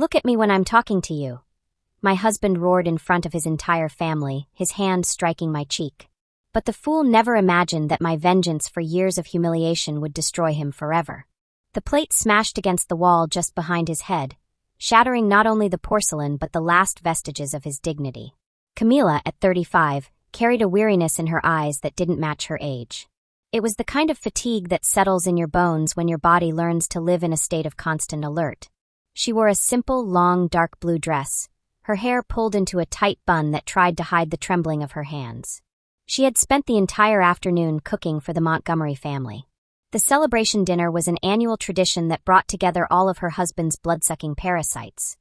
Look at me when I'm talking to you. My husband roared in front of his entire family, his hand striking my cheek. But the fool never imagined that my vengeance for years of humiliation would destroy him forever. The plate smashed against the wall just behind his head, shattering not only the porcelain but the last vestiges of his dignity. Camila, at 35, carried a weariness in her eyes that didn't match her age. It was the kind of fatigue that settles in your bones when your body learns to live in a state of constant alert. She wore a simple, long, dark blue dress, her hair pulled into a tight bun that tried to hide the trembling of her hands. She had spent the entire afternoon cooking for the Montgomery family. The celebration dinner was an annual tradition that brought together all of her husband's blood-sucking parasites.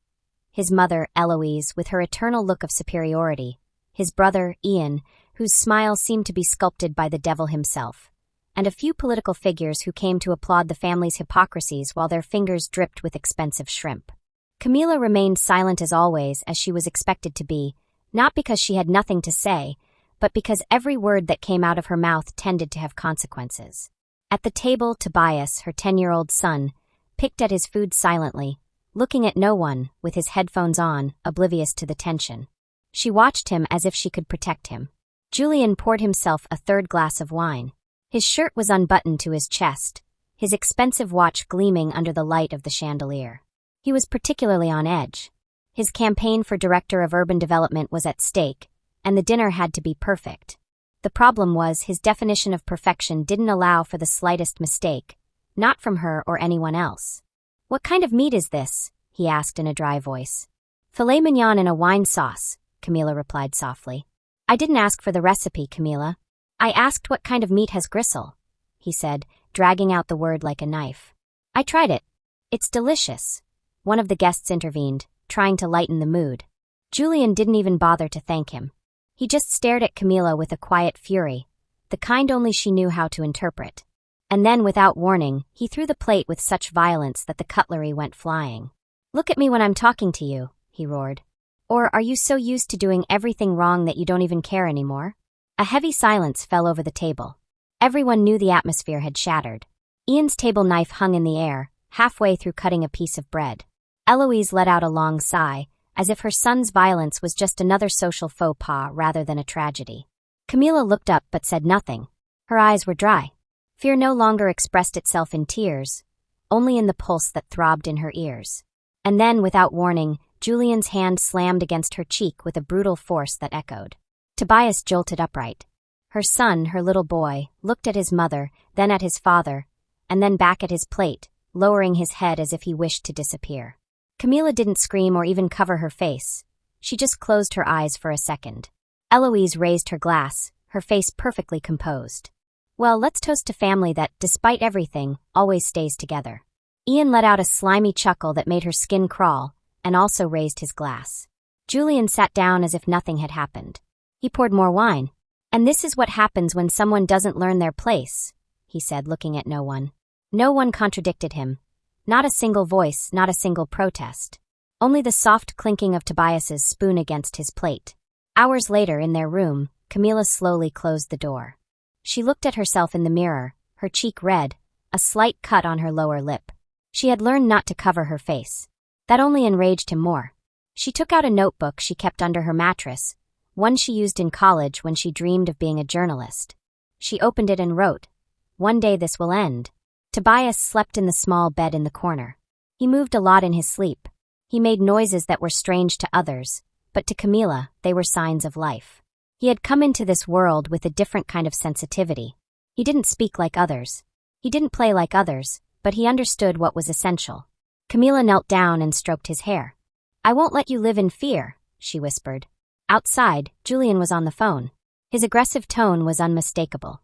His mother, Eloise, with her eternal look of superiority, his brother, Ian, whose smile seemed to be sculpted by the devil himself, and a few political figures who came to applaud the family's hypocrisies while their fingers dripped with expensive shrimp. Camila remained silent as always, as she was expected to be, not because she had nothing to say, but because every word that came out of her mouth tended to have consequences. At the table, Tobias, her 10-year-old son, picked at his food silently, looking at no one, with his headphones on, oblivious to the tension. She watched him as if she could protect him. Julian poured himself a third glass of wine. His shirt was unbuttoned to his chest, his expensive watch gleaming under the light of the chandelier. He was particularly on edge. His campaign for Director of Urban Development was at stake, and the dinner had to be perfect. The problem was his definition of perfection didn't allow for the slightest mistake, not from her or anyone else. "What kind of meat is this?" he asked in a dry voice. "Filet mignon in a wine sauce," Camila replied softly. "I didn't ask for the recipe, Camila. I asked what kind of meat has gristle," he said, dragging out the word like a knife. "I tried it. It's delicious." One of the guests intervened, trying to lighten the mood. Julian didn't even bother to thank him. He just stared at Camila with a quiet fury, the kind only she knew how to interpret. And then, without warning, he threw the plate with such violence that the cutlery went flying. "Look at me when I'm talking to you," he roared. "Or are you so used to doing everything wrong that you don't even care anymore?" A heavy silence fell over the table. Everyone knew the atmosphere had shattered. Ian's table knife hung in the air, halfway through cutting a piece of bread. Eloise let out a long sigh, as if her son's violence was just another social faux pas rather than a tragedy. Camila looked up but said nothing. Her eyes were dry. Fear no longer expressed itself in tears, only in the pulse that throbbed in her ears. And then, without warning, Julian's hand slammed against her cheek with a brutal force that echoed. Tobias jolted upright. Her son, her little boy, looked at his mother, then at his father, and then back at his plate, lowering his head as if he wished to disappear. Camila didn't scream or even cover her face. She just closed her eyes for a second. Eloise raised her glass, her face perfectly composed. "Well, let's toast to family that, despite everything, always stays together." Ian let out a slimy chuckle that made her skin crawl, and also raised his glass. Julian sat down as if nothing had happened. He poured more wine. "And this is what happens when someone doesn't learn their place," he said, looking at no one. No one contradicted him. Not a single voice, not a single protest. Only the soft clinking of Tobias's spoon against his plate. Hours later, in their room, Camila slowly closed the door. She looked at herself in the mirror, her cheek red, a slight cut on her lower lip. She had learned not to cover her face. That only enraged him more. She took out a notebook she kept under her mattress, one she used in college when she dreamed of being a journalist. She opened it and wrote, "One day this will end." Tobias slept in the small bed in the corner. He moved a lot in his sleep. He made noises that were strange to others, but to Camila, they were signs of life. He had come into this world with a different kind of sensitivity. He didn't speak like others. He didn't play like others, but he understood what was essential. Camila knelt down and stroked his hair. "I won't let you live in fear," she whispered. Outside, Julian was on the phone. His aggressive tone was unmistakable.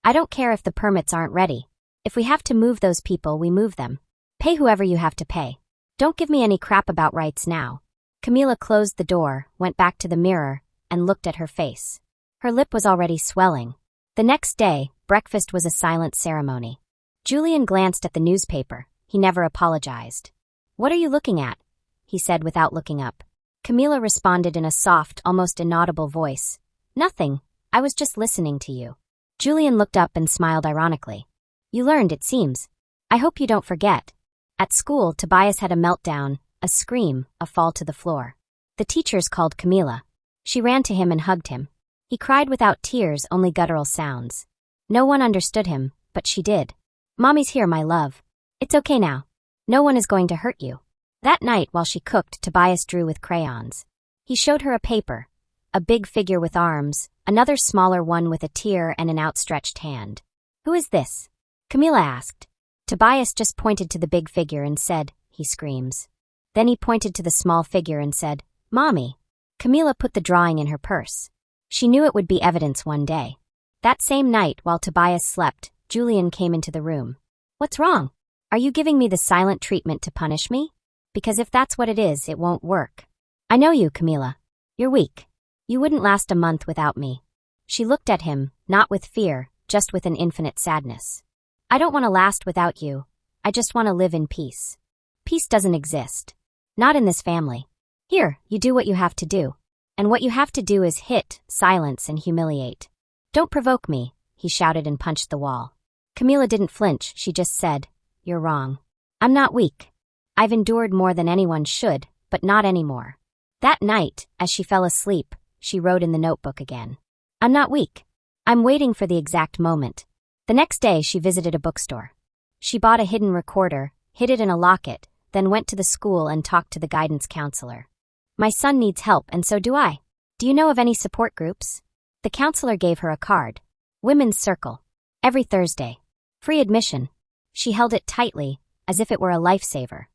"I don't care if the permits aren't ready. If we have to move those people, we move them. Pay whoever you have to pay. Don't give me any crap about rights now." Camila closed the door, went back to the mirror, and looked at her face. Her lip was already swelling. The next day, breakfast was a silent ceremony. Julian glanced at the newspaper. He never apologized. "What are you looking at?" he said without looking up. Camila responded in a soft, almost inaudible voice. "Nothing. I was just listening to you." Julian looked up and smiled ironically. "You learned, it seems. I hope you don't forget." At school, Tobias had a meltdown, A scream, a fall to the floor. The teachers called Camila. She ran to him and hugged him. He cried without tears, only guttural sounds. No one understood him, but she did. "Mommy's here, my love. It's okay now. No one is going to hurt you." That night, while she cooked, Tobias drew with crayons. He showed her a paper. A big figure with arms, another smaller one with a tear and an outstretched hand. "Who is this?" Camila asked. Tobias just pointed to the big figure and said, "He screams." Then he pointed to the small figure and said, "Mommy." Camila put the drawing in her purse. She knew it would be evidence one day. That same night, while Tobias slept, Julian came into the room. "What's wrong? Are you giving me the silent treatment to punish me? Because if that's what it is, it won't work. I know you, Camila. You're weak. You wouldn't last a month without me." She looked at him, not with fear, just with an infinite sadness. "I don't want to last without you. I just want to live in peace. Peace doesn't exist. Not in this family. Here, you do what you have to do. And what you have to do is hit, silence, and humiliate. Don't provoke me," he shouted and punched the wall. Camila didn't flinch, she just said, "You're wrong. I'm not weak. I've endured more than anyone should, but not anymore." That night, as she fell asleep, she wrote in the notebook again. "I'm not weak. I'm waiting for the exact moment." The next day, she visited a bookstore. She bought a hidden recorder, hid it in a locket, then went to the school and talked to the guidance counselor. "My son needs help, and so do I. Do you know of any support groups?" The counselor gave her a card. Women's Circle. Every Thursday. Free admission. She held it tightly, as if it were a lifesaver.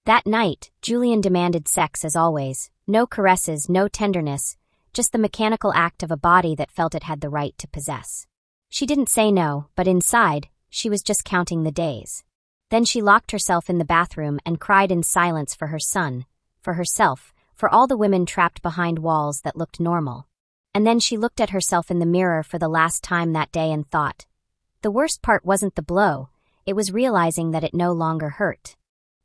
That night, Julian demanded sex as always. No caresses, no tenderness, just the mechanical act of a body that felt it had the right to possess. She didn't say no, but inside, she was just counting the days. Then she locked herself in the bathroom and cried in silence for her son, for herself, for all the women trapped behind walls that looked normal. And then she looked at herself in the mirror for the last time that day and thought, the worst part wasn't the blow, it was realizing that it no longer hurt.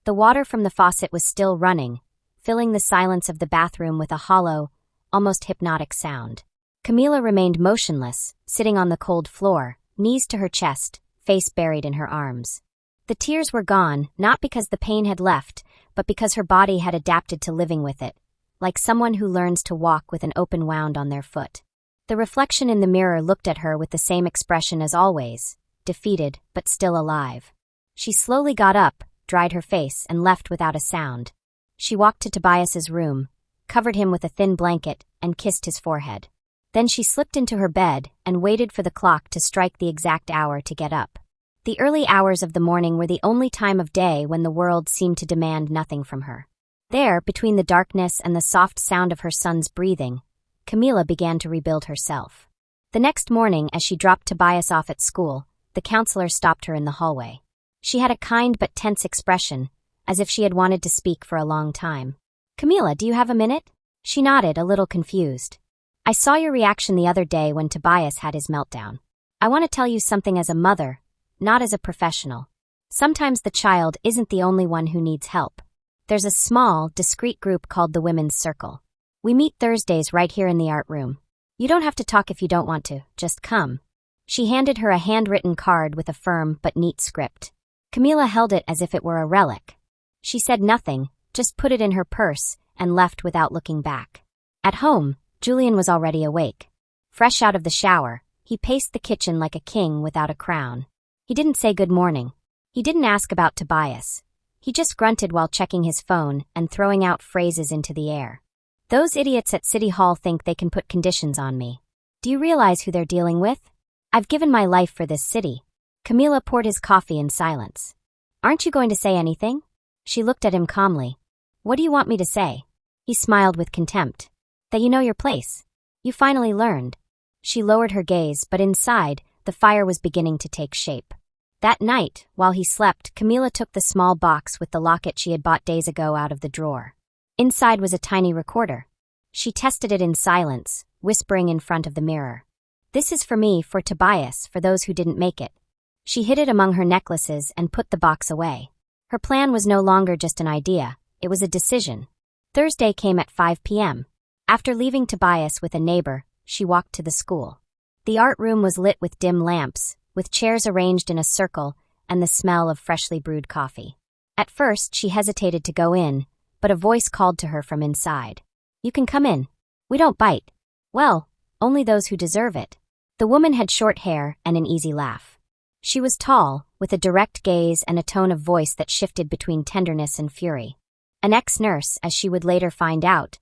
The water from the faucet was still running, filling the silence of the bathroom with a hollow, almost hypnotic sound. Camila remained motionless, sitting on the cold floor, knees to her chest, face buried in her arms. The tears were gone, not because the pain had left, but because her body had adapted to living with it, like someone who learns to walk with an open wound on their foot. The reflection in the mirror looked at her with the same expression as always, defeated but still alive. She slowly got up, dried her face, and left without a sound. She walked to Tobias's room, covered him with a thin blanket, and kissed his forehead. Then she slipped into her bed and waited for the clock to strike the exact hour to get up. The early hours of the morning were the only time of day when the world seemed to demand nothing from her. There, between the darkness and the soft sound of her son's breathing, Camila began to rebuild herself. The next morning, as she dropped Tobias off at school, the counselor stopped her in the hallway. She had a kind but tense expression, as if she had wanted to speak for a long time. "Camila, do you have a minute?" She nodded, a little confused. "I saw your reaction the other day when Tobias had his meltdown. I want to tell you something as a mother, not as a professional. Sometimes the child isn't the only one who needs help. There's a small, discreet group called the Women's Circle. We meet Thursdays right here in the art room. You don't have to talk if you don't want to, just come." She handed her a handwritten card with a firm but neat script. Camila held it as if it were a relic. She said nothing, just put it in her purse, and left without looking back. At home, Julian was already awake. Fresh out of the shower, he paced the kitchen like a king without a crown. He didn't say good morning. He didn't ask about Tobias. He just grunted while checking his phone and throwing out phrases into the air. "Those idiots at City Hall think they can put conditions on me. Do you realize who they're dealing with? I've given my life for this city." Camila poured his coffee in silence. "Aren't you going to say anything?" She looked at him calmly. "What do you want me to say?" He smiled with contempt. "That you know your place. You finally learned." She lowered her gaze, but inside, the fire was beginning to take shape. That night, while he slept, Camila took the small box with the locket she had bought days ago out of the drawer. Inside was a tiny recorder. She tested it in silence, whispering in front of the mirror. "This is for me, for Tobias, for those who didn't make it." She hid it among her necklaces and put the box away. Her plan was no longer just an idea, it was a decision. Thursday came at 5 p.m. After leaving Tobias with a neighbor, she walked to the school. The art room was lit with dim lamps, with chairs arranged in a circle and the smell of freshly brewed coffee. At first, she hesitated to go in, but a voice called to her from inside. "You can come in. We don't bite. Well, only those who deserve it." The woman had short hair and an easy laugh. She was tall, with a direct gaze and a tone of voice that shifted between tenderness and fury. An ex-nurse, as she would later find out,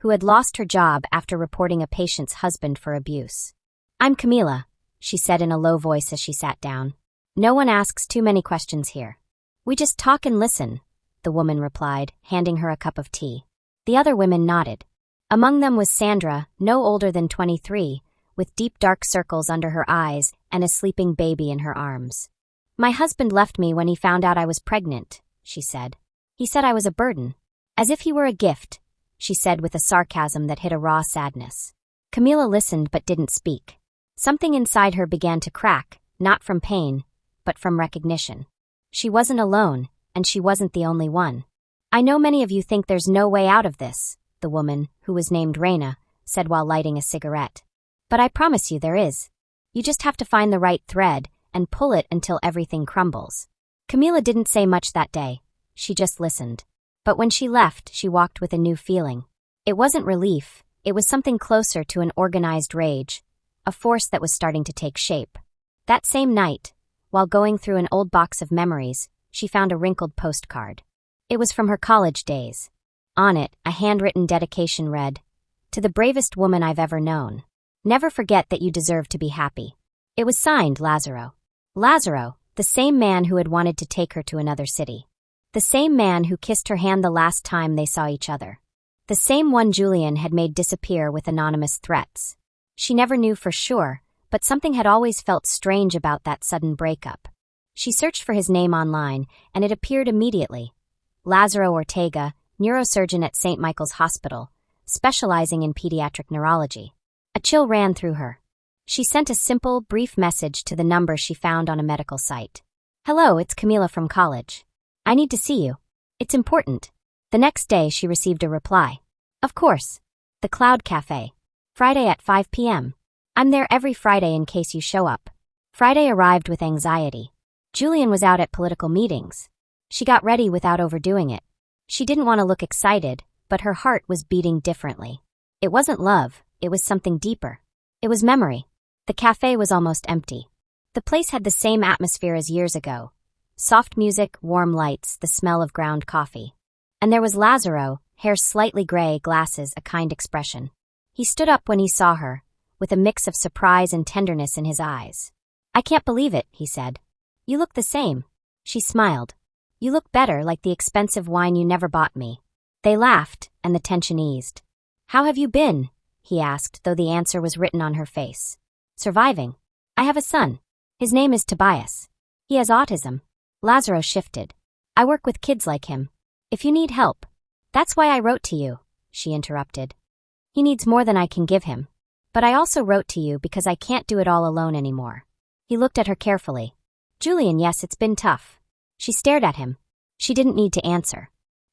who had lost her job after reporting a patient's husband for abuse. "I'm Camila," she said in a low voice as she sat down. "No one asks too many questions here. We just talk and listen," the woman replied, handing her a cup of tea. The other women nodded. Among them was Sandra, no older than 23, with deep dark circles under her eyes and a sleeping baby in her arms. "My husband left me when he found out I was pregnant," she said. "He said I was a burden. As if he were a gift," she said with a sarcasm that hid a raw sadness. Camila listened but didn't speak. Something inside her began to crack, not from pain, but from recognition. She wasn't alone, and she wasn't the only one. "I know many of you think there's no way out of this," the woman, who was named Raina, said while lighting a cigarette. "But I promise you there is. You just have to find the right thread and pull it until everything crumbles." Camila didn't say much that day. She just listened. But when she left, she walked with a new feeling. It wasn't relief. It was something closer to an organized rage, a force that was starting to take shape. That same night, while going through an old box of memories, she found a wrinkled postcard. It was from her college days. On it, a handwritten dedication read, "To the bravest woman I've ever known. Never forget that you deserve to be happy." It was signed Lazaro. Lazaro, the same man who had wanted to take her to another city. The same man who kissed her hand the last time they saw each other. The same one Julian had made disappear with anonymous threats. She never knew for sure, but something had always felt strange about that sudden breakup. She searched for his name online, and it appeared immediately. Lazaro Ortega, neurosurgeon at St. Michael's Hospital, specializing in pediatric neurology. A chill ran through her. She sent a simple, brief message to the number she found on a medical site. "Hello, it's Camila from college. I need to see you. It's important." The next day she received a reply. "Of course. The Cloud Cafe. Friday at 5 p.m. I'm there every Friday in case you show up." Friday arrived with anxiety. Julian was out at political meetings. She got ready without overdoing it. She didn't want to look excited, but her heart was beating differently. It wasn't love, it was something deeper. It was memory. The cafe was almost empty. The place had the same atmosphere as years ago. Soft music, warm lights, the smell of ground coffee. And there was Lazaro, hair slightly gray, glasses, a kind expression. He stood up when he saw her, with a mix of surprise and tenderness in his eyes. "I can't believe it," he said. "You look the same." She smiled. "You look better, like the expensive wine you never bought me." They laughed, and the tension eased. "How have you been?" he asked, though the answer was written on her face. "Surviving. I have a son. His name is Tobias. He has autism." Lazaro shifted. "I work with kids like him. If you need help." "That's why I wrote to you," she interrupted. "He needs more than I can give him. But I also wrote to you because I can't do it all alone anymore." He looked at her carefully. "Julian, yes, it's been tough." She stared at him. She didn't need to answer.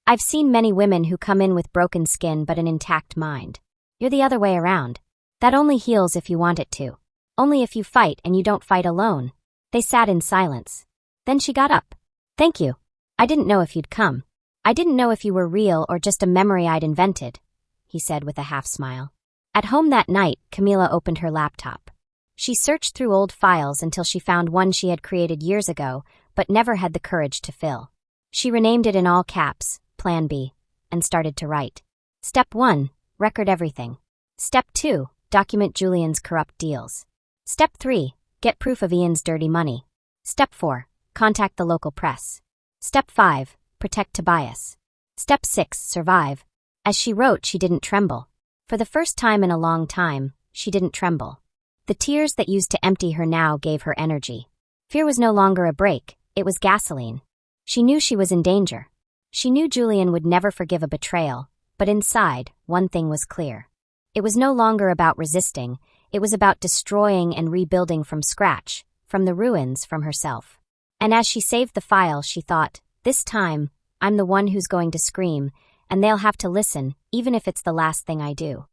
"I've seen many women who come in with broken skin but an intact mind. You're the other way around. That only heals if you want it to. Only if you fight, and you don't fight alone." They sat in silence. Then she got up. "Thank you. I didn't know if you'd come. I didn't know if you were real or just a memory I'd invented," he said with a half smile. At home that night, Camila opened her laptop. She searched through old files until she found one she had created years ago, but never had the courage to fill. She renamed it in all caps, Plan B, and started to write. Step 1, record everything. Step 2, document Julian's corrupt deals. Step 3, get proof of Ian's dirty money. Step 4, contact the local press. Step 5, protect Tobias. Step 6, survive. As she wrote, she didn't tremble. For the first time in a long time, she didn't tremble. The tears that used to empty her now gave her energy. Fear was no longer a brake, it was gasoline. She knew she was in danger. She knew Julian would never forgive a betrayal, but inside, one thing was clear. It was no longer about resisting, it was about destroying and rebuilding from scratch, from the ruins, from herself. And as she saved the file, she thought, this time, I'm the one who's going to scream, and they'll have to listen, even if it's the last thing I do.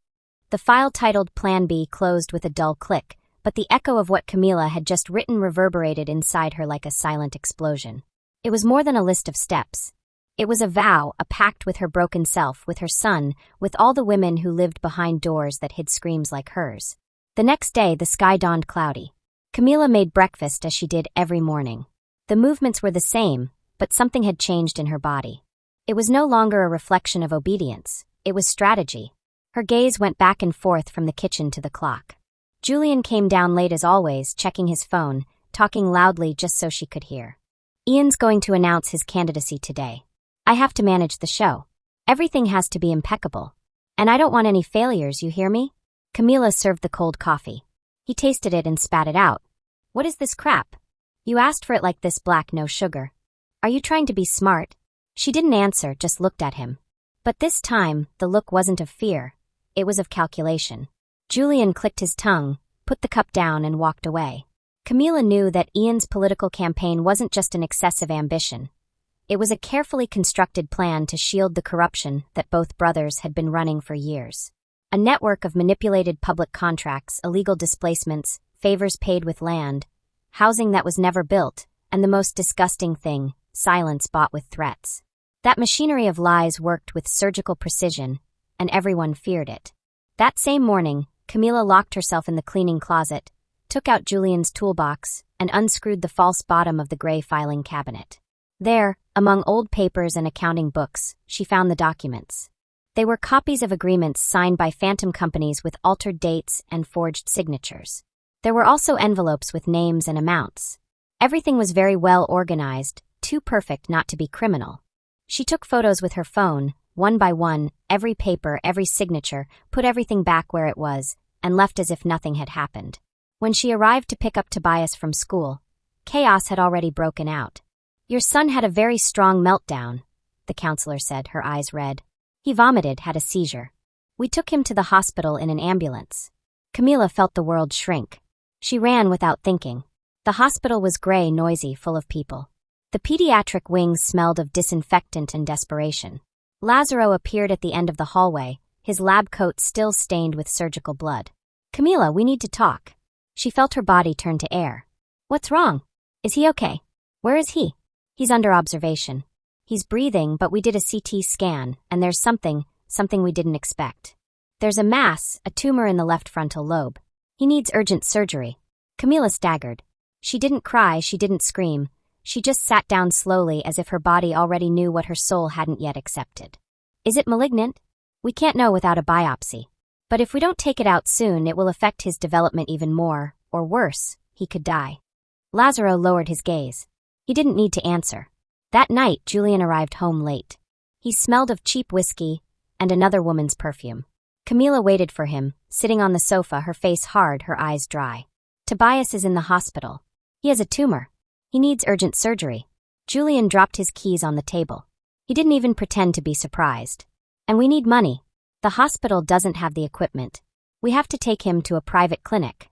The file titled Plan B closed with a dull click, but the echo of what Camila had just written reverberated inside her like a silent explosion. It was more than a list of steps. It was a vow, a pact with her broken self, with her son, with all the women who lived behind doors that hid screams like hers. The next day, the sky dawned cloudy. Camila made breakfast as she did every morning. The movements were the same, but something had changed in her body. It was no longer a reflection of obedience. It was strategy. Her gaze went back and forth from the kitchen to the clock. Julian came down late as always, checking his phone, talking loudly just so she could hear. Ian's going to announce his candidacy today. I have to manage the show. Everything has to be impeccable. And I don't want any failures, you hear me? Camila served the cold coffee. He tasted it and spat it out. What is this crap? You asked for it like this, black, no sugar. Are you trying to be smart? She didn't answer, just looked at him. But this time, the look wasn't of fear. It was of calculation. Julian clicked his tongue, put the cup down and walked away. Camila knew that Ian's political campaign wasn't just an excessive ambition. It was a carefully constructed plan to shield the corruption that both brothers had been running for years. A network of manipulated public contracts, illegal displacements, favors paid with land, housing that was never built, and the most disgusting thing, silence bought with threats. That machinery of lies worked with surgical precision, and everyone feared it. That same morning, Camila locked herself in the cleaning closet, took out Julian's toolbox, and unscrewed the false bottom of the gray filing cabinet. There, among old papers and accounting books, she found the documents. They were copies of agreements signed by phantom companies with altered dates and forged signatures. There were also envelopes with names and amounts. Everything was very well organized, too perfect not to be criminal. She took photos with her phone, one by one, every paper, every signature, put everything back where it was, and left as if nothing had happened. When she arrived to pick up Tobias from school, chaos had already broken out. Your son had a very strong meltdown, the counselor said, her eyes red. He vomited, had a seizure. We took him to the hospital in an ambulance. Camila felt the world shrink. She ran without thinking. The hospital was gray, noisy, full of people. The pediatric wing smelled of disinfectant and desperation. Lazaro appeared at the end of the hallway, his lab coat still stained with surgical blood. Camila, we need to talk. She felt her body turn to air. What's wrong? Is he okay? Where is he? He's under observation. He's breathing, but we did a CT scan, and there's something we didn't expect. There's a mass, a tumor in the left frontal lobe. He needs urgent surgery. Camila staggered. She didn't cry, she didn't scream. She just sat down slowly as if her body already knew what her soul hadn't yet accepted. Is it malignant? We can't know without a biopsy. But if we don't take it out soon, it will affect his development even more, or worse, he could die. Lazaro lowered his gaze. He didn't need to answer. That night, Julian arrived home late. He smelled of cheap whiskey and another woman's perfume. Camila waited for him, sitting on the sofa, her face hard, her eyes dry. Tobias is in the hospital. He has a tumor. He needs urgent surgery. Julian dropped his keys on the table. He didn't even pretend to be surprised. And we need money. The hospital doesn't have the equipment. We have to take him to a private clinic.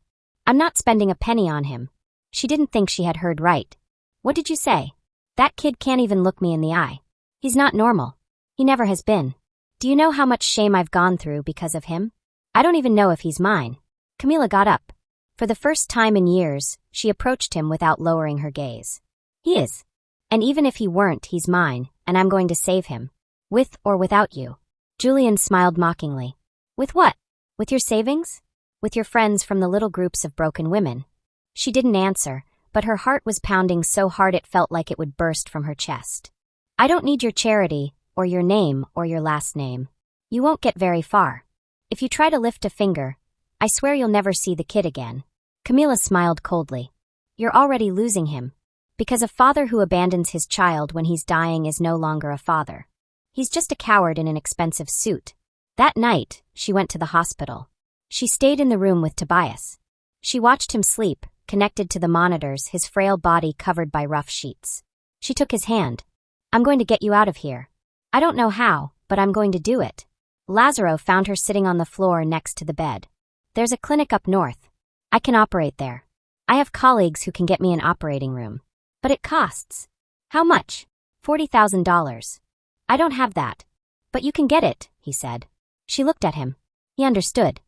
I'm not spending a penny on him. She didn't think she had heard right. What did you say? That kid can't even look me in the eye. He's not normal. He never has been. Do you know how much shame I've gone through because of him? I don't even know if he's mine. Camila got up. For the first time in years, she approached him without lowering her gaze. He is. And even if he weren't, he's mine, and I'm going to save him. With or without you. Julian smiled mockingly. With what? With your savings? With your friends from the little groups of broken women? She didn't answer, but her heart was pounding so hard it felt like it would burst from her chest. I don't need your charity, or your name, or your last name. You won't get very far. If you try to lift a finger, I swear you'll never see the kid again. Camila smiled coldly. You're already losing him. Because a father who abandons his child when he's dying is no longer a father. He's just a coward in an expensive suit. That night, she went to the hospital. She stayed in the room with Tobias. She watched him sleep, connected to the monitors, his frail body covered by rough sheets. She took his hand. I'm going to get you out of here. I don't know how, but I'm going to do it. Lazaro found her sitting on the floor next to the bed. There's a clinic up north. I can operate there. I have colleagues who can get me an operating room. But it costs. How much? $40,000. I don't have that. But you can get it, he said. She looked at him. He understood.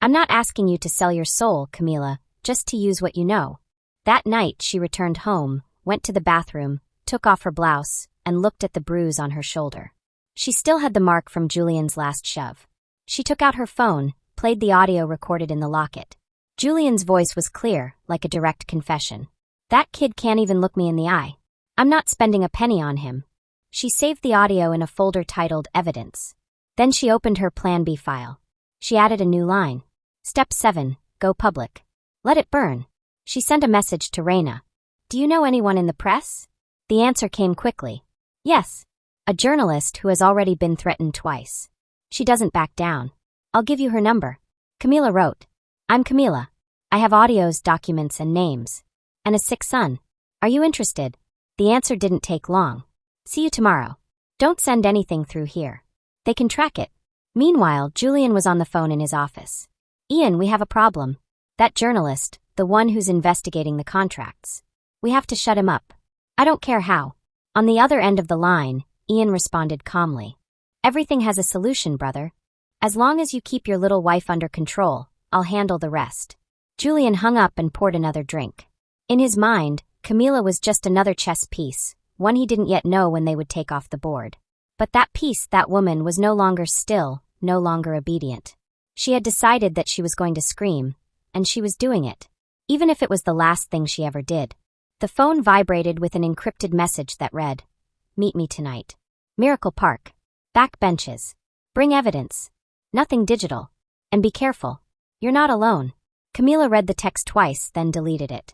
I'm not asking you to sell your soul, Camila, just to use what you know. That night she returned home, went to the bathroom, took off her blouse, and looked at the bruise on her shoulder. She still had the mark from Julian's last shove. She took out her phone, played the audio recorded in the locket. Julian's voice was clear, like a direct confession. "That kid can't even look me in the eye. I'm not spending a penny on him." She saved the audio in a folder titled Evidence. Then she opened her Plan B file. She added a new line. Step 7, go public. Let it burn. She sent a message to Reina. "Do you know anyone in the press?" The answer came quickly. "Yes. A journalist who has already been threatened twice. She doesn't back down. I'll give you her number." Camila wrote. "I'm Camila. I have audios, documents, and names. And a sick son. Are you interested?" The answer didn't take long. "See you tomorrow. Don't send anything through here. They can track it." Meanwhile, Julian was on the phone in his office. "Ian, we have a problem. That journalist, the one who's investigating the contracts. We have to shut him up. I don't care how." On the other end of the line, Ian responded calmly. "Everything has a solution, brother. As long as you keep your little wife under control, I'll handle the rest." Julian hung up and poured another drink. In his mind, Camila was just another chess piece, one he didn't yet know when they would take off the board. But that piece, that woman, was no longer still, no longer obedient. She had decided that she was going to scream, and she was doing it, even if it was the last thing she ever did. The phone vibrated with an encrypted message that read, "Meet me tonight. Miracle Park. Back benches. Bring evidence. Nothing digital. And be careful. You're not alone." Camila read the text twice, then deleted it.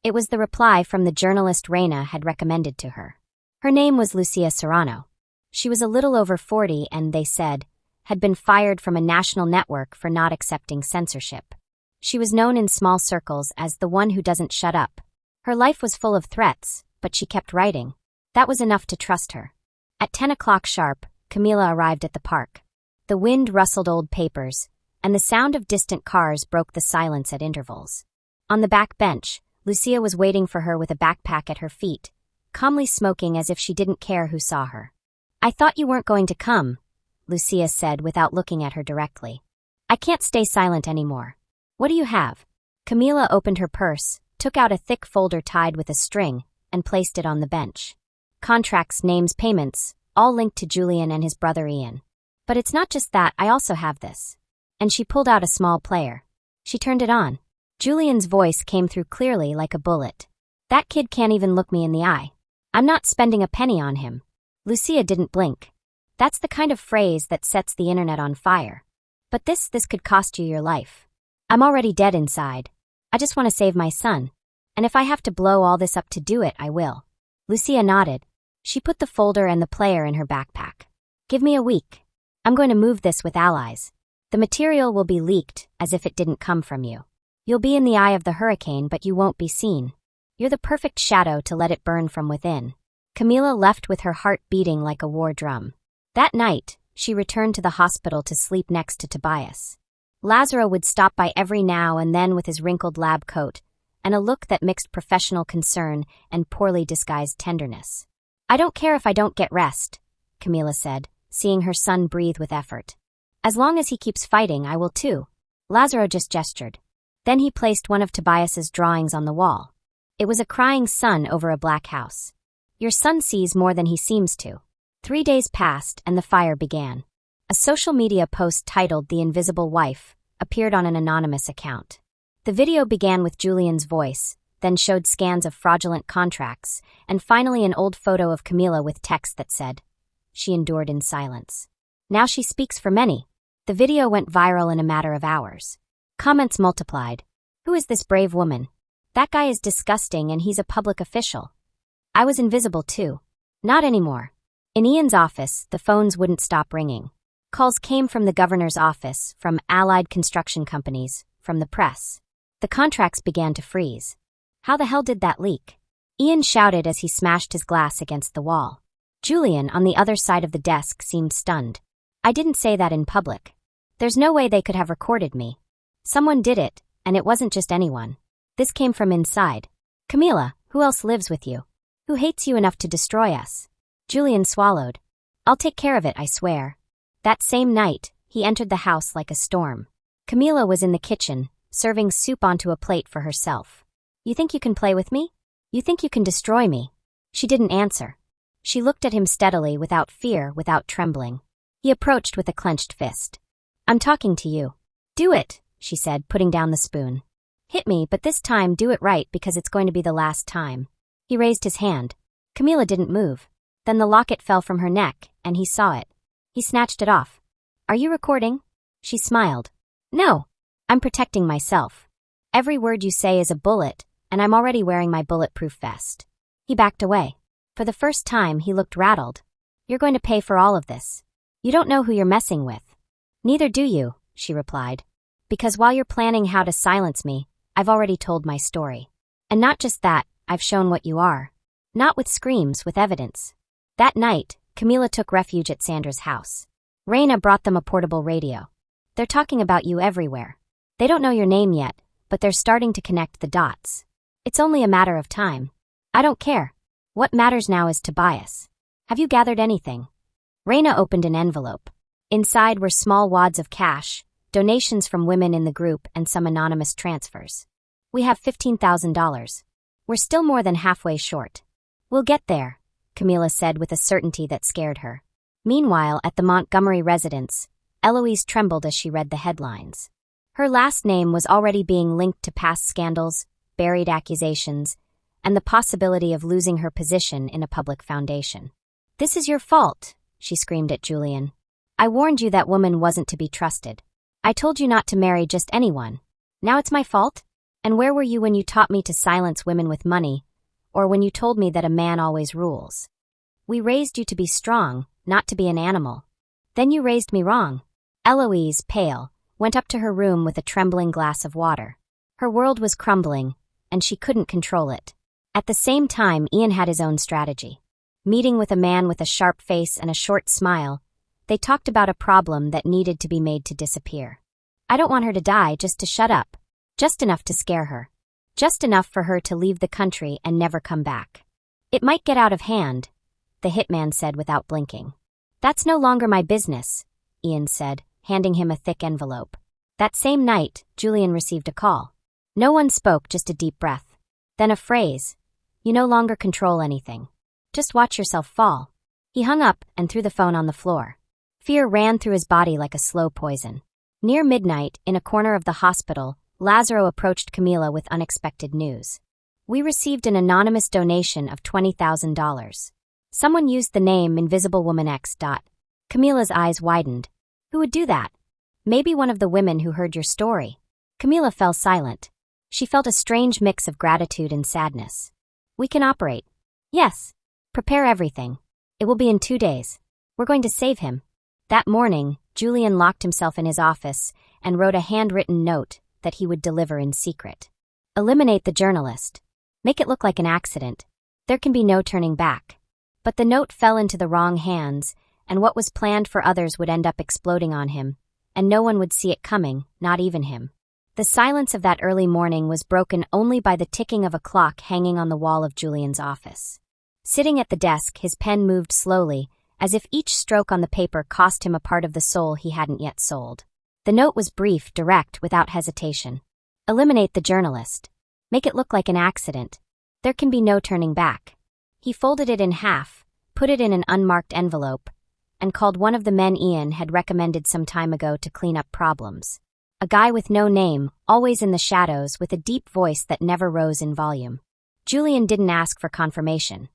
It was the reply from the journalist Reina had recommended to her. Her name was Lucia Serrano. She was a little over 40 and, they said, had been fired from a national network for not accepting censorship. She was known in small circles as the one who doesn't shut up. Her life was full of threats, but she kept writing. That was enough to trust her. At 10 o'clock sharp, Camila arrived at the park. The wind rustled old papers, and the sound of distant cars broke the silence at intervals. On the back bench, Lucia was waiting for her with a backpack at her feet, calmly smoking as if she didn't care who saw her. "I thought you weren't going to come," Lucia said without looking at her directly. "I can't stay silent anymore. What do you have?" Camila opened her purse, took out a thick folder tied with a string, and placed it on the bench. "Contracts, names, payments, all linked to Julian and his brother Ian. But it's not just that, I also have this." And she pulled out a small player. She turned it on. Julian's voice came through clearly like a bullet. "That kid can't even look me in the eye. I'm not spending a penny on him." Lucia didn't blink. That's the kind of phrase that sets the internet on fire. "But this could cost you your life. I'm already dead inside. I just want to save my son. And if I have to blow all this up to do it, I will." Lucia nodded. She put the folder and the player in her backpack. "Give me a week. I'm going to move this with allies. The material will be leaked as if it didn't come from you. You'll be in the eye of the hurricane, but you won't be seen. You're the perfect shadow to let it burn from within." Camila left with her heart beating like a war drum. That night, she returned to the hospital to sleep next to Tobias. Lazaro would stop by every now and then with his wrinkled lab coat, and a look that mixed professional concern and poorly disguised tenderness. "I don't care if I don't get rest," Camila said, seeing her son breathe with effort. "As long as he keeps fighting, I will too." Lazaro just gestured. Then he placed one of Tobias's drawings on the wall. It was a crying son over a black house. "Your son sees more than he seems to." 3 days passed and the fire began. A social media post titled "The Invisible Wife" appeared on an anonymous account. The video began with Julian's voice, then showed scans of fraudulent contracts, and finally an old photo of Camila with text that said, "She endured in silence. Now she speaks for many." The video went viral in a matter of hours. Comments multiplied. "Who is this brave woman? That guy is disgusting and he's a public official. I was invisible too." Not anymore. In Ian's office, the phones wouldn't stop ringing. Calls came from the governor's office, from allied construction companies, from the press. The contracts began to freeze. How the hell did that leak? Ian shouted as he smashed his glass against the wall. Julian, on the other side of the desk, seemed stunned. "I didn't say that in public. There's no way they could have recorded me. Someone did it, and it wasn't just anyone. This came from inside. Camila, who else lives with you? Who hates you enough to destroy us?" Julian swallowed. "I'll take care of it, I swear." That same night, he entered the house like a storm. Camila was in the kitchen, serving soup onto a plate for herself. "You think you can play with me? You think you can destroy me?" She didn't answer. She looked at him steadily, without fear, without trembling. He approached with a clenched fist. "I'm talking to you." "Do it," she said, putting down the spoon. "Hit me, but this time do it right because it's going to be the last time." He raised his hand. Camila didn't move. Then the locket fell from her neck, and he saw it. He snatched it off. "Are you recording?" She smiled. "No. I'm protecting myself. Every word you say is a bullet, and I'm already wearing my bulletproof vest." He backed away. For the first time, he looked rattled. "You're going to pay for all of this. You don't know who you're messing with." "Neither do you," she replied. "Because while you're planning how to silence me, I've already told my story. And not just that, I've shown what you are. Not with screams, with evidence." That night, Camila took refuge at Sandra's house. Raina brought them a portable radio. "They're talking about you everywhere. They don't know your name yet, but they're starting to connect the dots. It's only a matter of time. I don't care. What matters now is Tobias. Have you gathered anything?" Raina opened an envelope. Inside were small wads of cash, donations from women in the group, and some anonymous transfers. "We have $15,000. We're still more than halfway short." "We'll get there," Camila said with a certainty that scared her. Meanwhile, at the Montgomery residence, Eloise trembled as she read the headlines. Her last name was already being linked to past scandals, buried accusations, and the possibility of losing her position in a public foundation. "This is your fault," she screamed at Julian. "I warned you that woman wasn't to be trusted. I told you not to marry just anyone. Now it's my fault? And where were you when you taught me to silence women with money, or when you told me that a man always rules? We raised you to be strong, not to be an animal. Then you raised me wrong." Eloise, pale, went up to her room with a trembling glass of water. Her world was crumbling, and she couldn't control it. At the same time, Ian had his own strategy. Meeting with a man with a sharp face and a short smile, they talked about a problem that needed to be made to disappear. "I don't want her to die, just to shut up. Just enough to scare her. Just enough for her to leave the country and never come back. It might get out of hand," the hitman said without blinking. "That's no longer my business," Ian said, handing him a thick envelope. That same night, Julian received a call. No one spoke, just a deep breath. Then a phrase. "You no longer control anything. Just watch yourself fall." He hung up and threw the phone on the floor. Fear ran through his body like a slow poison. Near midnight, in a corner of the hospital, Lazaro approached Camila with unexpected news. "We received an anonymous donation of $20,000. Someone used the name Invisible Woman X. Camila's eyes widened. "Who would do that?" "Maybe one of the women who heard your story." Camila fell silent. She felt a strange mix of gratitude and sadness. "We can operate." "Yes. Prepare everything. It will be in 2 days. We're going to save him." That morning, Julian locked himself in his office and wrote a handwritten note that he would deliver in secret. "Eliminate the journalist. Make it look like an accident. There can be no turning back." But the note fell into the wrong hands, and what was planned for others would end up exploding on him, and no one would see it coming, not even him. The silence of that early morning was broken only by the ticking of a clock hanging on the wall of Julian's office. Sitting at the desk, his pen moved slowly, as if each stroke on the paper cost him a part of the soul he hadn't yet sold. The note was brief, direct, without hesitation. "Eliminate the journalist. Make it look like an accident. There can be no turning back." He folded it in half, put it in an unmarked envelope, and called one of the men Ian had recommended some time ago to clean up problems. A guy with no name, always in the shadows, with a deep voice that never rose in volume. Julian didn't ask for confirmation.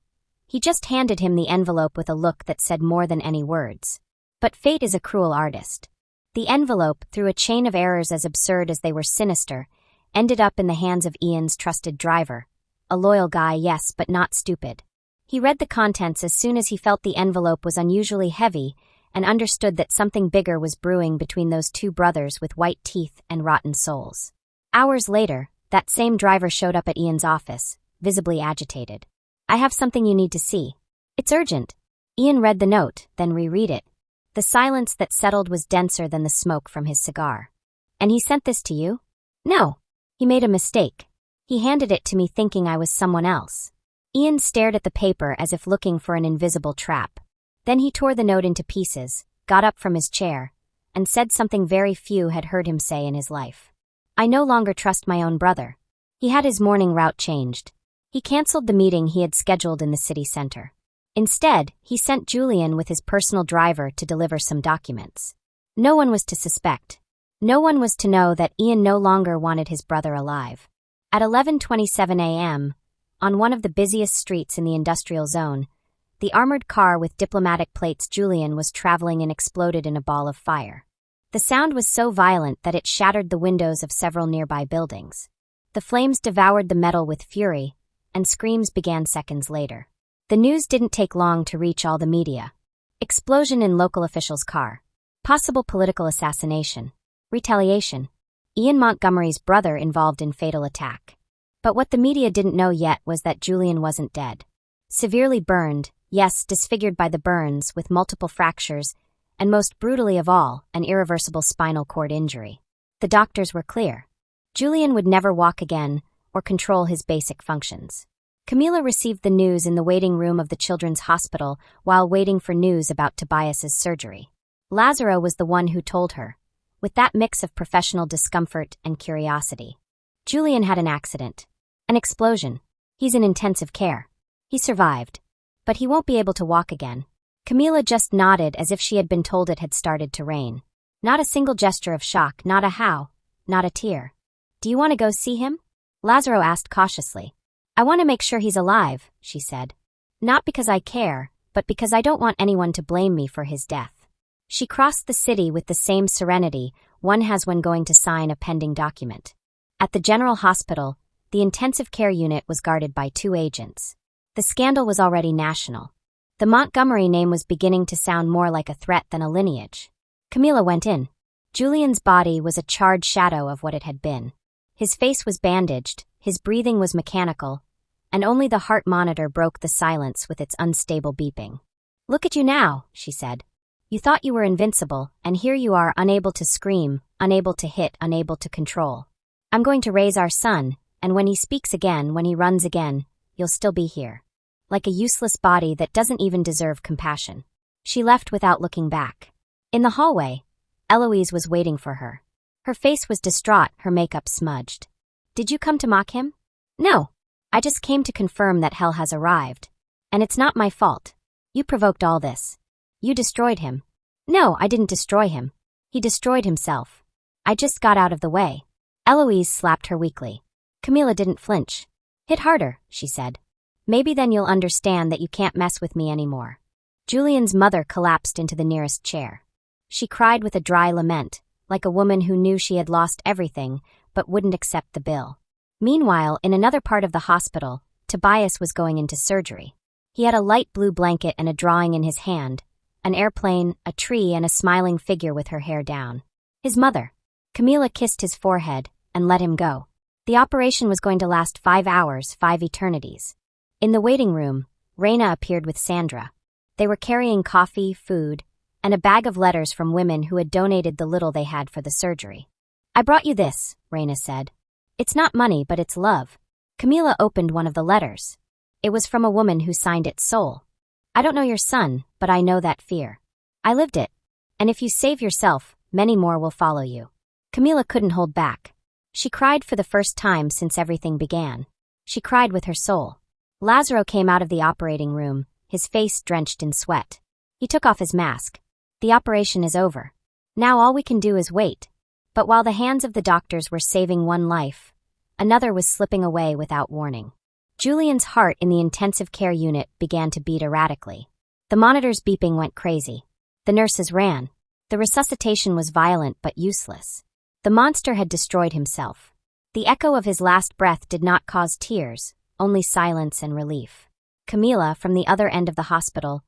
He just handed him the envelope with a look that said more than any words. But fate is a cruel artist. The envelope, through a chain of errors as absurd as they were sinister, ended up in the hands of Ian's trusted driver. A loyal guy, yes, but not stupid. He read the contents as soon as he felt the envelope was unusually heavy and understood that something bigger was brewing between those two brothers with white teeth and rotten souls. Hours later, that same driver showed up at Ian's office, visibly agitated. "I have something you need to see. It's urgent." Ian read the note, then reread it. The silence that settled was denser than the smoke from his cigar. "And he sent this to you?" "No. He made a mistake. He handed it to me thinking I was someone else." Ian stared at the paper as if looking for an invisible trap. Then he tore the note into pieces, got up from his chair, and said something very few had heard him say in his life. "I no longer trust my own brother." He had his morning route changed. He canceled the meeting he had scheduled in the city center. Instead, he sent Julian with his personal driver to deliver some documents. No one was to suspect. No one was to know that Ian no longer wanted his brother alive. At 11:27 a.m., on one of the busiest streets in the industrial zone, the armored car with diplomatic plates Julian was traveling in exploded in a ball of fire. The sound was so violent that it shattered the windows of several nearby buildings. The flames devoured the metal with fury, and screams began seconds later. The news didn't take long to reach all the media. Explosion in local officials' car. Possible political assassination. Retaliation. Ian Montgomery's brother involved in fatal attack. But what the media didn't know yet was that Julian wasn't dead. Severely burned, yes, disfigured by the burns, with multiple fractures, and most brutally of all, an irreversible spinal cord injury. The doctors were clear. Julian would never walk again or control his basic functions. Camila received the news in the waiting room of the children's hospital while waiting for news about Tobias's surgery. Lazaro was the one who told her, with that mix of professional discomfort and curiosity. Julian had an accident. An explosion. He's in intensive care. He survived. But he won't be able to walk again. Camila just nodded as if she had been told it had started to rain. Not a single gesture of shock, not a how, not a tear. Do you want to go see him? Lazaro asked cautiously. I want to make sure he's alive, she said. Not because I care, but because I don't want anyone to blame me for his death. She crossed the city with the same serenity one has when going to sign a pending document. At the general hospital, the intensive care unit was guarded by 2 agents. The scandal was already national. The Montgomery name was beginning to sound more like a threat than a lineage. Camila went in. Julian's body was a charred shadow of what it had been. His face was bandaged, his breathing was mechanical, and only the heart monitor broke the silence with its unstable beeping. Look at you now, she said. You thought you were invincible, and here you are, unable to scream, unable to hit, unable to control. I'm going to raise our son, and when he speaks again, when he runs again, you'll still be here. Like a useless body that doesn't even deserve compassion. She left without looking back. In the hallway, Eloise was waiting for her. Her face was distraught, her makeup smudged. Did you come to mock him? No. I just came to confirm that hell has arrived. And it's not my fault. You provoked all this. You destroyed him. No, I didn't destroy him. He destroyed himself. I just got out of the way. Eloise slapped her weakly. Camila didn't flinch. Hit harder, she said. Maybe then you'll understand that you can't mess with me anymore. Julian's mother collapsed into the nearest chair. She cried with a dry lament, like a woman who knew she had lost everything but wouldn't accept the bill. Meanwhile, in another part of the hospital, Tobias was going into surgery. He had a light blue blanket and a drawing in his hand, an airplane, a tree, and a smiling figure with her hair down. His mother. Camila kissed his forehead and let him go. The operation was going to last 5 hours, 5 eternities. In the waiting room, Raina appeared with Sandra. They were carrying coffee, food, and a bag of letters from women who had donated the little they had for the surgery. I brought you this, Raina said. It's not money, but it's love. Camila opened one of the letters. It was from a woman who signed it Soul. I don't know your son, but I know that fear. I lived it. And if you save yourself, many more will follow you. Camila couldn't hold back. She cried for the first time since everything began. She cried with her soul. Lazaro came out of the operating room, his face drenched in sweat. He took off his mask. The operation is over. Now all we can do is wait. But while the hands of the doctors were saving one life, another was slipping away without warning. Julian's heart in the intensive care unit began to beat erratically. The monitor's beeping went crazy. The nurses ran. The resuscitation was violent but useless. The monster had destroyed himself. The echo of his last breath did not cause tears, only silence and relief. Camila, from the other end of the hospital,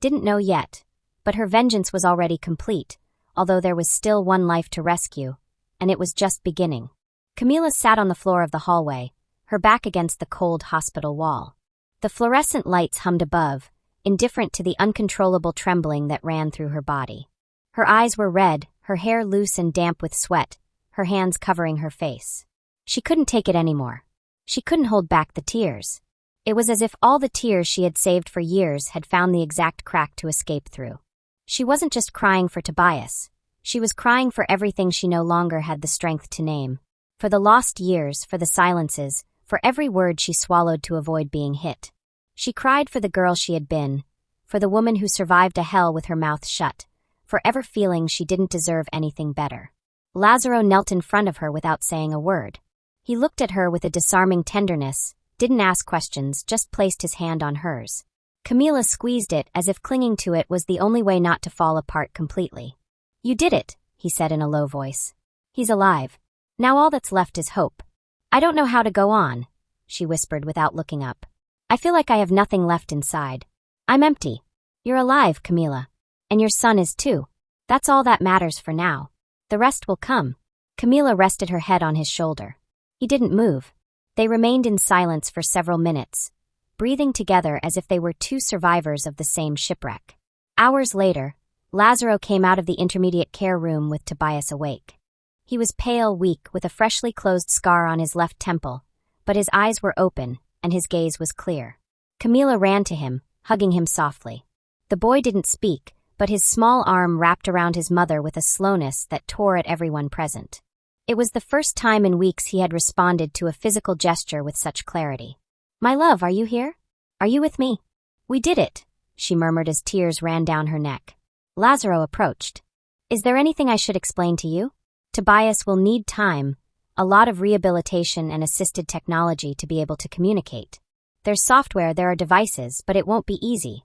didn't know yet, but her vengeance was already complete, although there was still one life to rescue, and it was just beginning. Camila sat on the floor of the hallway, her back against the cold hospital wall. The fluorescent lights hummed above, indifferent to the uncontrollable trembling that ran through her body. Her eyes were red, her hair loose and damp with sweat, her hands covering her face. She couldn't take it anymore. She couldn't hold back the tears. It was as if all the tears she had saved for years had found the exact crack to escape through. She wasn't just crying for Tobias. She was crying for everything she no longer had the strength to name. For the lost years, for the silences, for every word she swallowed to avoid being hit. She cried for the girl she had been, for the woman who survived a hell with her mouth shut, forever feeling she didn't deserve anything better. Lazaro knelt in front of her without saying a word. He looked at her with a disarming tenderness, didn't ask questions, just placed his hand on hers. Camila squeezed it as if clinging to it was the only way not to fall apart completely. "You did it," he said in a low voice. "He's alive. Now all that's left is hope." "I don't know how to go on," she whispered without looking up. "I feel like I have nothing left inside. I'm empty." "You're alive, Camila. And your son is too. That's all that matters for now. The rest will come." Camila rested her head on his shoulder. He didn't move. They remained in silence for several minutes, breathing together as if they were two survivors of the same shipwreck. Hours later, Lazaro came out of the intermediate care room with Tobias awake. He was pale, weak, with a freshly closed scar on his left temple, but his eyes were open, and his gaze was clear. Camila ran to him, hugging him softly. The boy didn't speak, but his small arm wrapped around his mother with a slowness that tore at everyone present. It was the first time in weeks he had responded to a physical gesture with such clarity. "My love, are you here? Are you with me?" "We did it," she murmured as tears ran down her neck. Lazaro approached. "Is there anything I should explain to you? Tobias will need time, a lot of rehabilitation and assisted technology to be able to communicate. There's software, there are devices, but it won't be easy."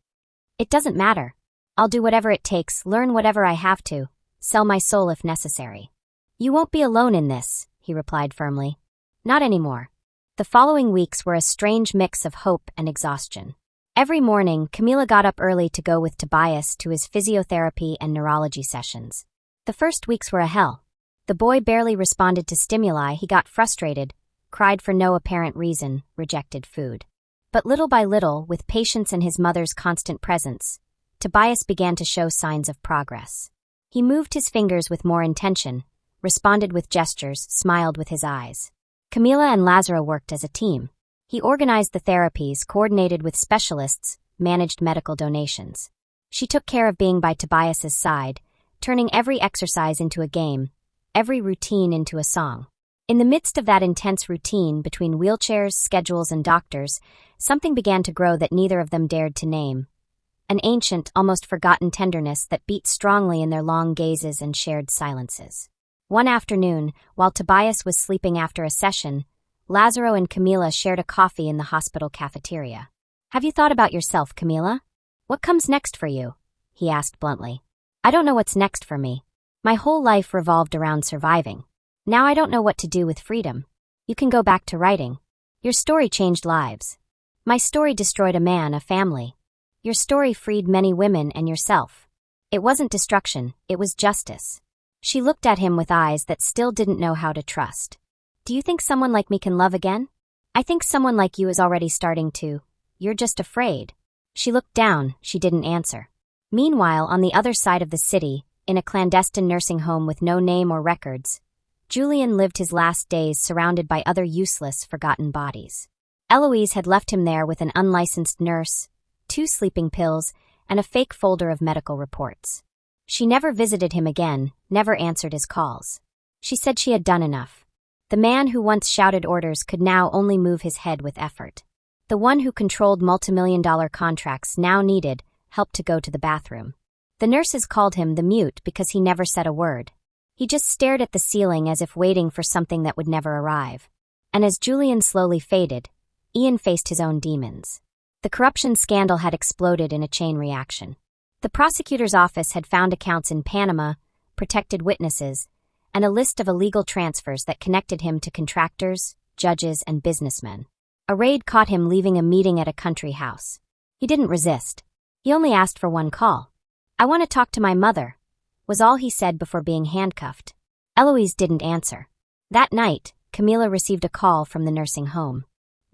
"It doesn't matter. I'll do whatever it takes, learn whatever I have to, sell my soul if necessary." "You won't be alone in this," he replied firmly. "Not anymore." The following weeks were a strange mix of hope and exhaustion. Every morning, Camila got up early to go with Tobias to his physiotherapy and neurology sessions. The first weeks were a hell. The boy barely responded to stimuli, he got frustrated, cried for no apparent reason, rejected food. But little by little, with patience and his mother's constant presence, Tobias began to show signs of progress. He moved his fingers with more intention, responded with gestures, smiled with his eyes. Camila and Lazaro worked as a team. He organized the therapies, coordinated with specialists, managed medical donations. She took care of being by Tobias's side, turning every exercise into a game, every routine into a song. In the midst of that intense routine between wheelchairs, schedules, and doctors, something began to grow that neither of them dared to name. An ancient, almost forgotten tenderness that beat strongly in their long gazes and shared silences. One afternoon, while Tobias was sleeping after a session, Lazaro and Camila shared a coffee in the hospital cafeteria. "Have you thought about yourself, Camila? What comes next for you?" he asked bluntly. "I don't know what's next for me. My whole life revolved around surviving. Now I don't know what to do with freedom. You can go back to writing. Your story changed lives. My story destroyed a man, a family. Your story freed many women and yourself. It wasn't destruction, it was justice." She looked at him with eyes that still didn't know how to trust. "Do you think someone like me can love again? I think someone like you is already starting to. You're just afraid." She looked down, she didn't answer. Meanwhile, on the other side of the city, in a clandestine nursing home with no name or records, Julian lived his last days surrounded by other useless, forgotten bodies. Eloise had left him there with an unlicensed nurse, 2 sleeping pills, and a fake folder of medical reports. She never visited him again, never answered his calls. She said she had done enough. The man who once shouted orders could now only move his head with effort. The one who controlled multimillion-dollar contracts now needed help to go to the bathroom. The nurses called him the mute because he never said a word. He just stared at the ceiling as if waiting for something that would never arrive. And as Julian slowly faded, Ian faced his own demons. The corruption scandal had exploded in a chain reaction. The prosecutor's office had found accounts in Panama, protected witnesses, and a list of illegal transfers that connected him to contractors, judges, and businessmen. A raid caught him leaving a meeting at a country house. He didn't resist. He only asked for one call. "I want to talk to my mother," was all he said before being handcuffed. Eloise didn't answer. That night, Camila received a call from the nursing home.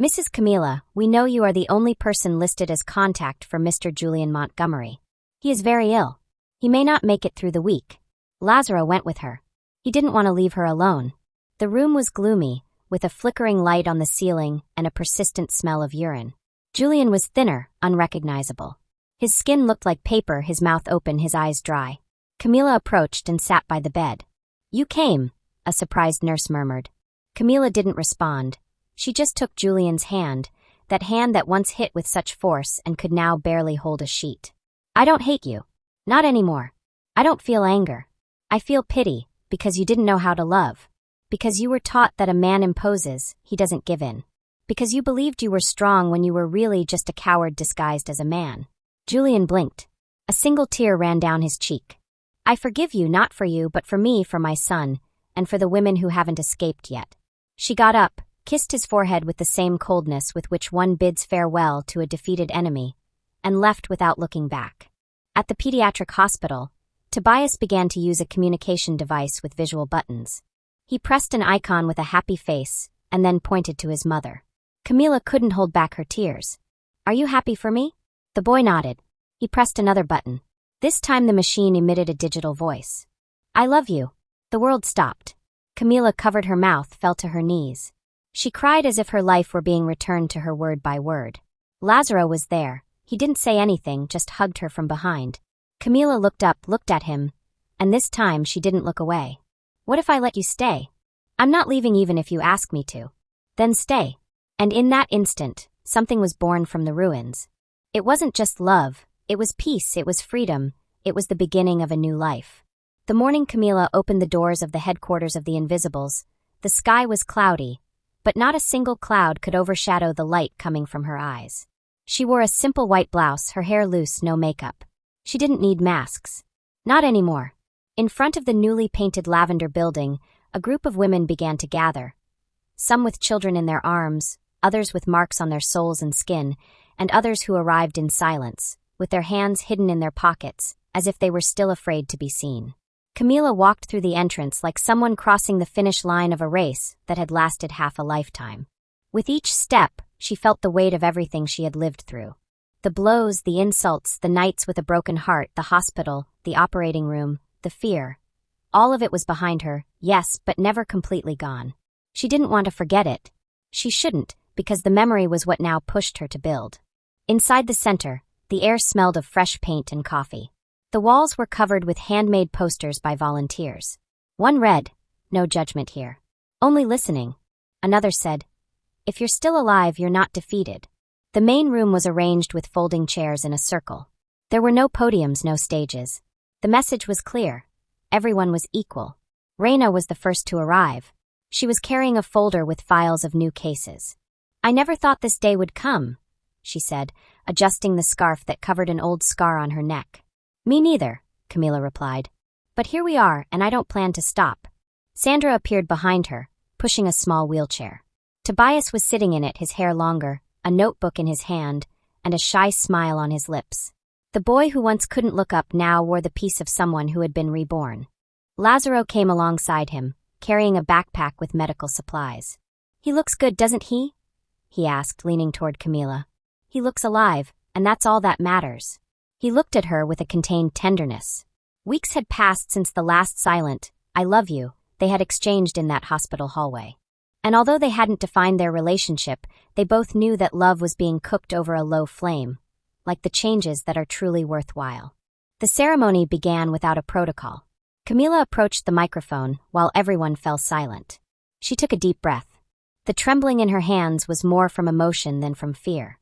"Mrs. Camila, we know you are the only person listed as contact for Mr. Julian Montgomery. He is very ill. He may not make it through the week." Lazaro went with her. He didn't want to leave her alone. The room was gloomy, with a flickering light on the ceiling and a persistent smell of urine. Julian was thinner, unrecognizable. His skin looked like paper, his mouth open, his eyes dry. Camila approached and sat by the bed. "You came," a surprised nurse murmured. Camila didn't respond. She just took Julian's hand, that hand that once hit with such force and could now barely hold a sheet. I don't hate you. Not anymore. I don't feel anger. I feel pity, because you didn't know how to love. Because you were taught that a man imposes, he doesn't give in. Because you believed you were strong when you were really just a coward disguised as a man. Julian blinked. A single tear ran down his cheek. I forgive you, not for you, but for me, for my son, and for the women who haven't escaped yet. She got up, kissed his forehead with the same coldness with which one bids farewell to a defeated enemy, and left without looking back. At the pediatric hospital, Tobias began to use a communication device with visual buttons. He pressed an icon with a happy face, and then pointed to his mother. Camila couldn't hold back her tears. Are you happy for me? The boy nodded. He pressed another button. This time the machine emitted a digital voice. I love you. The world stopped. Camila covered her mouth, fell to her knees. She cried as if her life were being returned to her word by word. Lazaro was there. He didn't say anything, just hugged her from behind. Camila looked up, looked at him, and this time she didn't look away. What if I let you stay? I'm not leaving even if you ask me to. Then stay. And in that instant, something was born from the ruins. It wasn't just love, it was peace, it was freedom, it was the beginning of a new life. The morning Camila opened the doors of the headquarters of the Invisibles, the sky was cloudy, but not a single cloud could overshadow the light coming from her eyes. She wore a simple white blouse, her hair loose, no makeup. She didn't need masks. Not anymore. In front of the newly painted lavender building, a group of women began to gather. Some with children in their arms, others with marks on their soles and skin, and others who arrived in silence, with their hands hidden in their pockets, as if they were still afraid to be seen. Camila walked through the entrance like someone crossing the finish line of a race that had lasted half a lifetime. With each step, she felt the weight of everything she had lived through. The blows, the insults, the nights with a broken heart, the hospital, the operating room, the fear. All of it was behind her, yes, but never completely gone. She didn't want to forget it. She shouldn't, because the memory was what now pushed her to build. Inside the center, the air smelled of fresh paint and coffee. The walls were covered with handmade posters by volunteers. One read, "No judgment here. Only listening." Another said, "If you're still alive, you're not defeated." The main room was arranged with folding chairs in a circle. There were no podiums, no stages. The message was clear. Everyone was equal. Reina was the first to arrive. She was carrying a folder with files of new cases. "I never thought this day would come," she said, adjusting the scarf that covered an old scar on her neck. "Me neither," Camila replied. "But here we are, and I don't plan to stop." Sandra appeared behind her, pushing a small wheelchair. Tobias was sitting in it, his hair longer, a notebook in his hand, and a shy smile on his lips. The boy who once couldn't look up now wore the peace of someone who had been reborn. Lazaro came alongside him, carrying a backpack with medical supplies. "He looks good, doesn't he?" he asked, leaning toward Camila. "He looks alive, and that's all that matters." He looked at her with a contained tenderness. Weeks had passed since the last silent, "I love you," they had exchanged in that hospital hallway. And although they hadn't defined their relationship, they both knew that love was being cooked over a low flame, like the changes that are truly worthwhile. The ceremony began without a protocol. Camila approached the microphone while everyone fell silent. She took a deep breath. The trembling in her hands was more from emotion than from fear.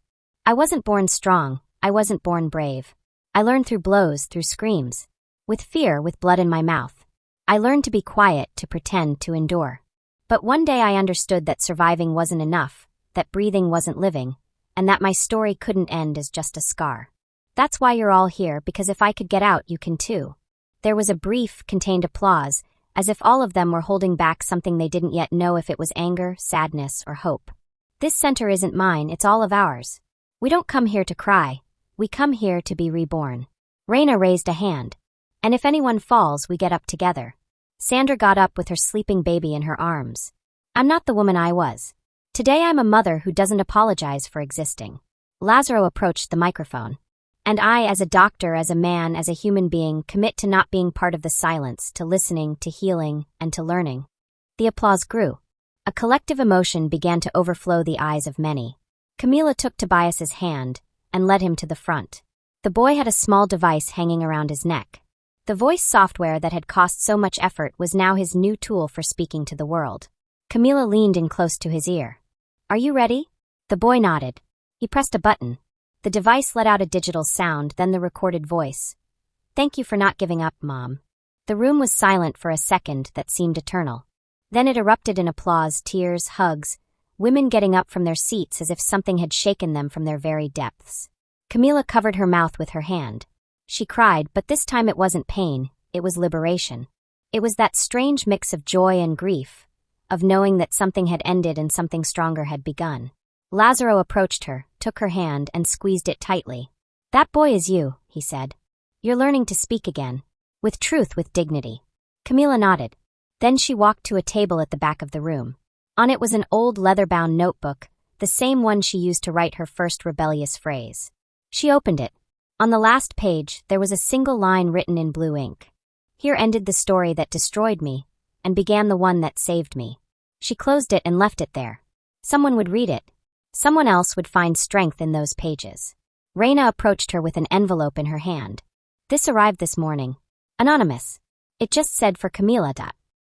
"I wasn't born strong, I wasn't born brave. I learned through blows, through screams. With fear, with blood in my mouth. I learned to be quiet, to pretend, to endure. But one day I understood that surviving wasn't enough, that breathing wasn't living, and that my story couldn't end as just a scar. That's why you're all here, because if I could get out, you can too." There was a brief, contained applause, as if all of them were holding back something they didn't yet know if it was anger, sadness, or hope. "This center isn't mine, it's all of ours. We don't come here to cry. We come here to be reborn." Reina raised a hand. "And if anyone falls, we get up together." Sandra got up with her sleeping baby in her arms. "I'm not the woman I was. Today I'm a mother who doesn't apologize for existing." Lazaro approached the microphone. "And I, as a doctor, as a man, as a human being, commit to not being part of the silence, to listening, to healing, and to learning." The applause grew. A collective emotion began to overflow the eyes of many. Camila took Tobias's hand and led him to the front. The boy had a small device hanging around his neck. The voice software that had cost so much effort was now his new tool for speaking to the world. Camila leaned in close to his ear. "Are you ready?" The boy nodded. He pressed a button. The device let out a digital sound, then the recorded voice. "Thank you for not giving up, Mom." The room was silent for a second that seemed eternal. Then it erupted in applause, tears, hugs, women getting up from their seats as if something had shaken them from their very depths. Camila covered her mouth with her hand. She cried, but this time it wasn't pain, it was liberation. It was that strange mix of joy and grief, of knowing that something had ended and something stronger had begun. Lazaro approached her, took her hand, and squeezed it tightly. "That boy is you," he said. "You're learning to speak again. With truth, with dignity." Camila nodded. Then she walked to a table at the back of the room. On it was an old leather-bound notebook, the same one she used to write her first rebellious phrase. She opened it. On the last page, there was a single line written in blue ink. "Here ended the story that destroyed me, and began the one that saved me." She closed it and left it there. Someone would read it. Someone else would find strength in those pages. Reina approached her with an envelope in her hand. "This arrived this morning. Anonymous." It just said for Camila.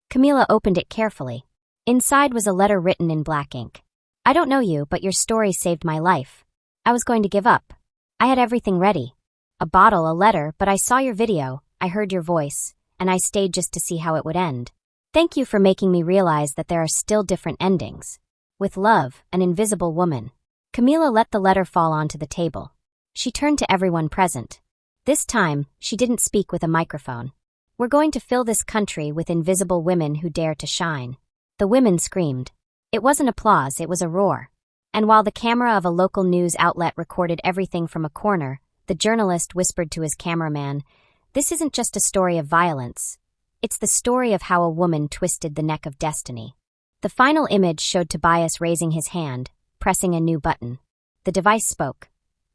Camila opened it carefully. Inside was a letter written in black ink. "I don't know you, but your story saved my life. I was going to give up. I had everything ready. A bottle, a letter, but I saw your video, I heard your voice, and I stayed just to see how it would end. Thank you for making me realize that there are still different endings. With love, an invisible woman." Camila let the letter fall onto the table. She turned to everyone present. This time, she didn't speak with a microphone. "We're going to fill this country with invisible women who dare to shine." The women screamed. It wasn't applause, it was a roar. And while the camera of a local news outlet recorded everything from a corner, the journalist whispered to his cameraman, "This isn't just a story of violence. It's the story of how a woman twisted the neck of destiny." The final image showed Tobias raising his hand, pressing a new button. The device spoke.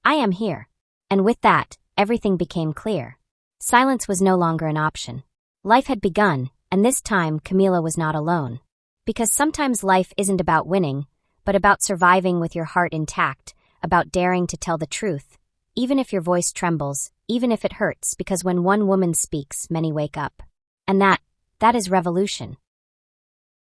"I am here." And with that, everything became clear. Silence was no longer an option. Life had begun, and this time Camila was not alone. Because sometimes life isn't about winning, but about surviving with your heart intact, about daring to tell the truth, even if your voice trembles, even if it hurts, because when one woman speaks, many wake up. And that is revolution.